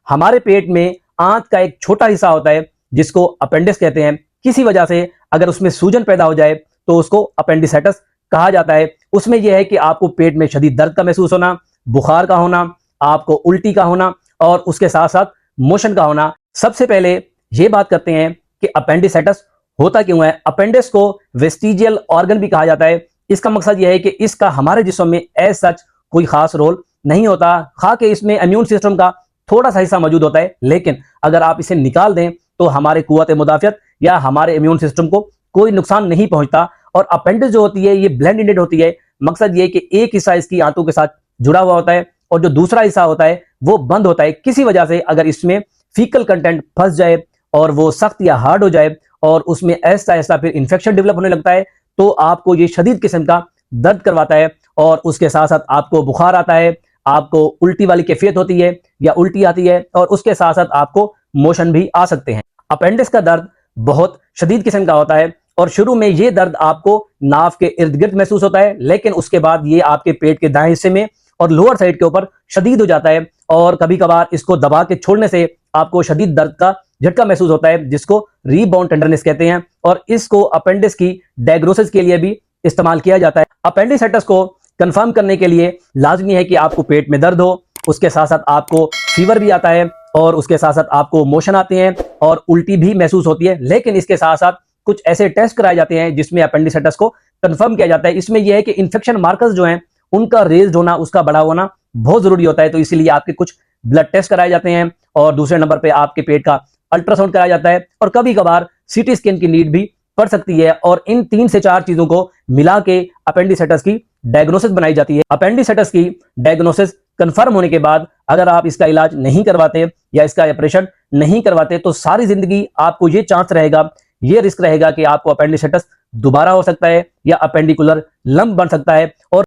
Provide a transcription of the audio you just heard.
हमारे पेट में आंत का एक छोटा हिस्सा होता है जिसको अपेंडिक्स कहते हैं। किसी वजह से अगर उसमें सूजन पैदा हो जाए तो उसको अपेंडिसाइटिस कहा जाता है। उसमें यह है कि आपको पेट में शदीद दर्द का महसूस होना, बुखार का होना, आपको उल्टी का होना और उसके साथ साथ मोशन का होना। सबसे पहले यह बात करते हैं कि अपेंडिसाइटिस होता क्यों है। अपेंडिक्स को वेस्टिजियल ऑर्गन भी कहा जाता है। इसका मकसद यह है कि इसका हमारे जिस्म में एज सच कोई खास रोल नहीं होता। खा के इसमें इम्यून सिस्टम का थोड़ा सा हिस्सा मौजूद होता है, लेकिन अगर आप इसे निकाल दें तो हमारे कुव्वत मुदाफियत या हमारे इम्यून सिस्टम को कोई नुकसान नहीं पहुंचता। और अपेंडिक्स जो होती है ये ब्लेंड इंडेड होती है। मकसद ये कि एक हिस्सा इसकी आंतों के साथ जुड़ा हुआ होता है और जो दूसरा हिस्सा होता है वो बंद होता है। किसी वजह से अगर इसमें फीकल कंटेंट फंस जाए और वो सख्त या हार्ड हो जाए और उसमें ऐसा ऐसा फिर इंफेक्शन डेवलप होने लगता है तो आपको ये शदीद किस्म का दर्द करवाता है और उसके साथ साथ आपको बुखार आता है, आपको उल्टी वाली कैफियत होती है या उल्टी आती है और उसके साथ साथ आपको मोशन भी आ सकते हैं। अपेंडिक्स का दर्द बहुत शदीद किस्म का होता है और शुरू में ये दर्द आपको नाव के इर्द गिर्द महसूस होता है, लेकिन उसके बाद ये आपके पेट के दाएं हिस्से में और लोअर साइड के ऊपर शदीद हो जाता है और कभी कभार इसको दबा के छोड़ने से आपको शदीद दर्द का झटका महसूस होता है जिसको रीबाउंड टेंडरनेस कहते हैं और इसको अपेंडिक्स की डायग्नोसिस के लिए भी इस्तेमाल किया जाता है। अपेंडिसाइटिस को कंफर्म करने के लिए लाजमी है कि आपको पेट में दर्द हो, उसके साथ साथ आपको फीवर भी आता है और उसके साथ साथ आपको मोशन आते हैं और उल्टी भी महसूस होती है। लेकिन इसके साथ साथ कुछ ऐसे टेस्ट कराए जाते हैं जिसमें अपेंडिसाइटिस को कंफर्म किया जाता है। इसमें यह है कि इन्फेक्शन मार्कर्स जो हैं उनका रेज्ड होना, उसका बढ़ा होना बहुत जरूरी होता है। तो इसीलिए आपके कुछ ब्लड टेस्ट कराए जाते हैं और दूसरे नंबर पे आपके पेट का अल्ट्रासाउंड कराया जाता है और कभी कभार सीटी स्कैन की नीड भी पड़ सकती है और इन 3 से 4 चीजों को मिला के अपेंडिसाइटिस की डायग्नोसिस बनाई जाती है। अपेंडिसाइटिस की डायग्नोसिस कंफर्म होने के बाद अगर आप इसका इलाज नहीं करवाते या इसका ऑपरेशन नहीं करवाते तो सारी जिंदगी आपको ये चांस रहेगा, ये रिस्क रहेगा कि आपको अपेंडिसाइटिस दोबारा हो सकता है या अपेंडिकुलर लंप बन सकता है। और